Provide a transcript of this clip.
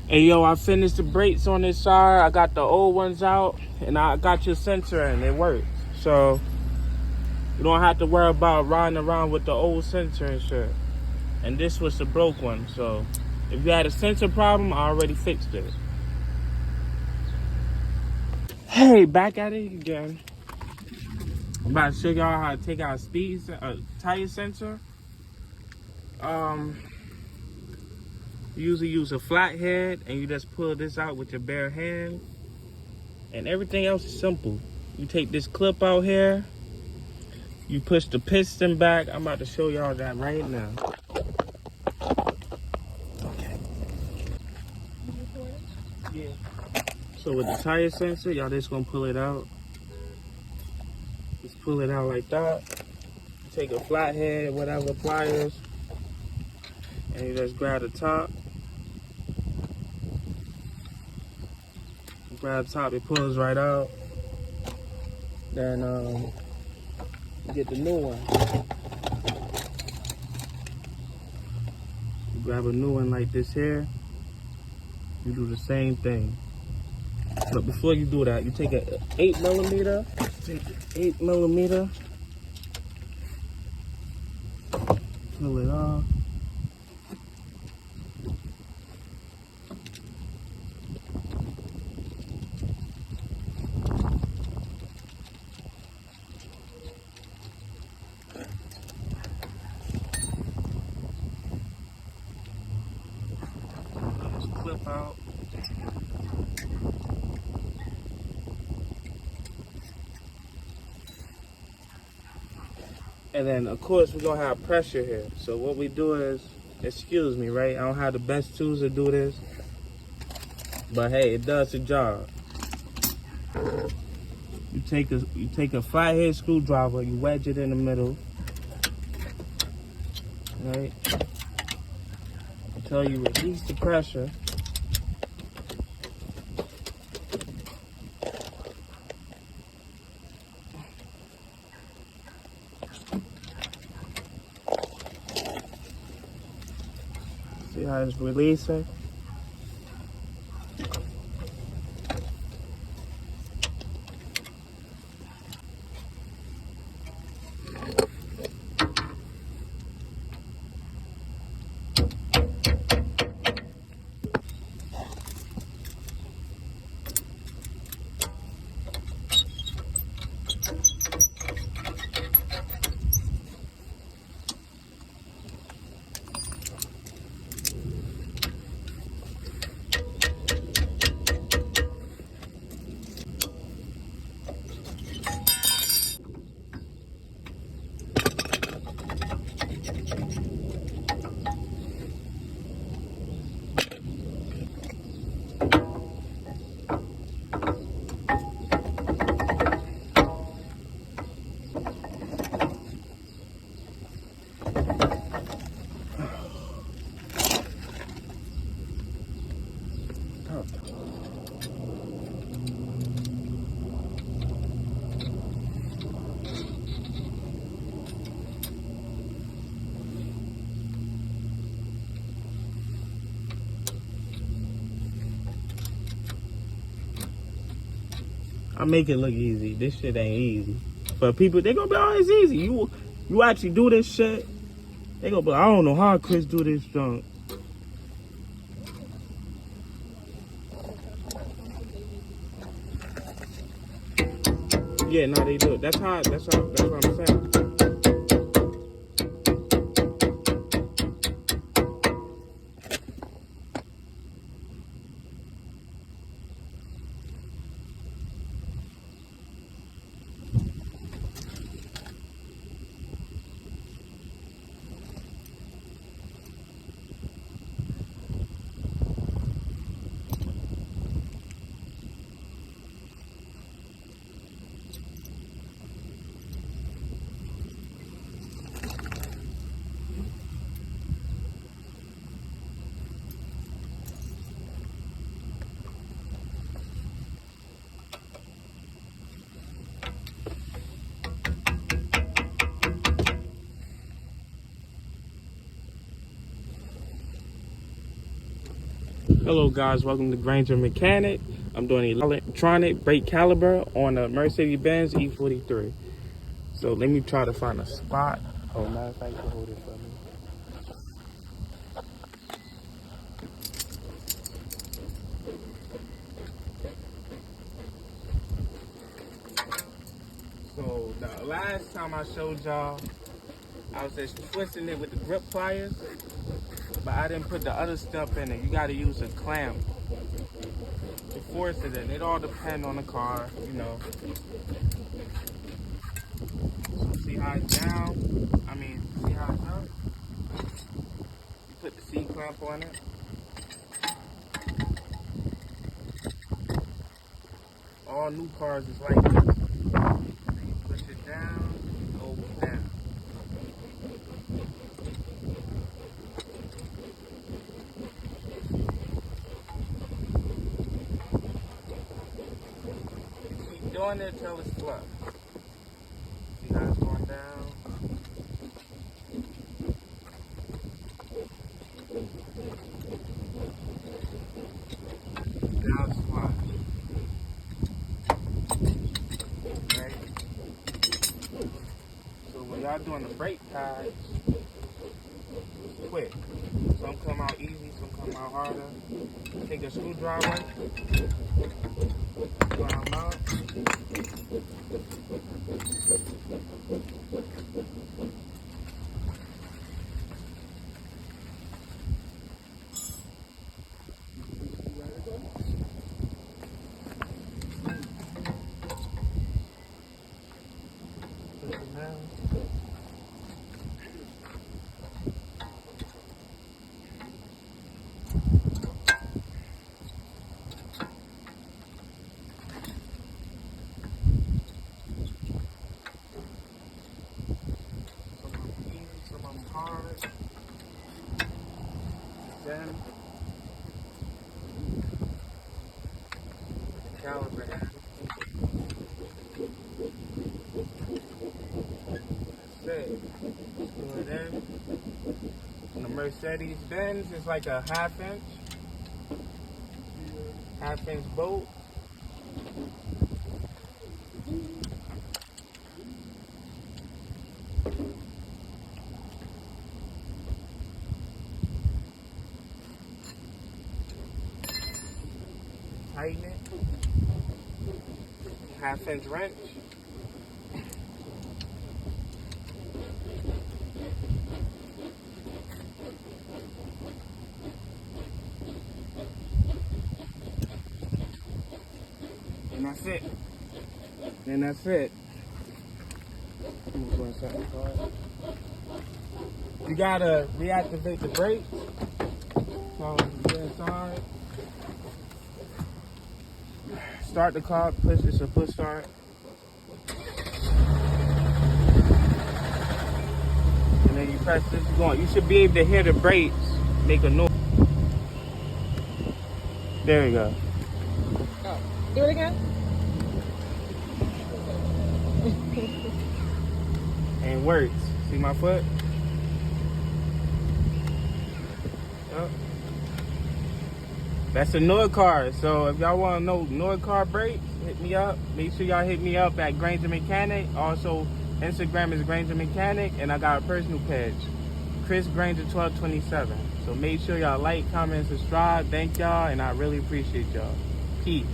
Hey yo, I finished the brakes on this side. I got the old ones out, and I got your sensor in. It works. So you don't have to worry about riding around with the old sensor and shit. And this was the broke one. So if you had a sensor problem, I already fixed it. Hey, back at it again. I'm about to show y'all how to take out tire sensor. You usually use a flathead, and you just pull this out with your bare hand. And everything else is simple. You take this clip out here, you push the piston back. I'm about to show y'all that right now. Okay. Yeah. So with the tire sensor, y'all just gonna pull it out. Just pull it out like that. Take a flathead, whatever pliers, and you just grab the top. Grab the top, it pulls right out. Then get the new one. You grab a new one like this here. You do the same thing. But before you do that, you take an 8mm. Take 8mm. Pull it off. Just clip out. And then, of course, we're going to have pressure here. So what we do is, excuse me, right? I don't have the best tools to do this. But, hey, it does the job. You take a flathead screwdriver, you wedge it in the middle. Right? Until you release the pressure. See how it's releasing? I make it look easy. This shit ain't easy. But people, they gonna be, oh, it's easy. You actually do this shit, they gonna be, I don't know how Chris do this junk. Yeah, no, they do it. That's what I'm saying. Hello guys, welcome to Granger Mechanic. I'm doing electronic brake caliber on a Mercedes-Benz E43. So let me try to find a spot. Oh, matter of fact, you can hold it for me. So the last time I showed y'all, I was just twisting it with the grip pliers, but I didn't put the other stuff in it. You gotta use a clamp to force it in. It all depends on the car, you know. So see how it's down? See how it's up? You put the C-clamp on it. All new cars is like this. You push it down, it opens down. You keep doing it until it's flush. See how it's going down? Now it's flush. Right? So when y'all doing the brake pads, it's quick. Some come out easy, some come out harder. Take a screwdriver, pull them out. Push it down. Some of them hard. Then caliper head. That's it. Do it in. On the Mercedes Benz, it's like a half inch bolt. Tighten it. Half inch wrench. And that's it. And that's it. I'm gonna go inside the car. You gotta reactivate the brakes. So get inside. Start the car, push, it's a push start. And then you press this, you're going. You should be able to hear the brakes make a noise. There you go. Oh, do it again. And it works. See my foot? Yep. That's a Norcar. So if y'all want to know Norcar brakes, hit me up. Make sure y'all hit me up at Granger Mechanic. Also, Instagram is Granger Mechanic, and I got a personal page, Chris Granger 1227. So make sure y'all like, comment, subscribe. Thank y'all, and I really appreciate y'all. Peace.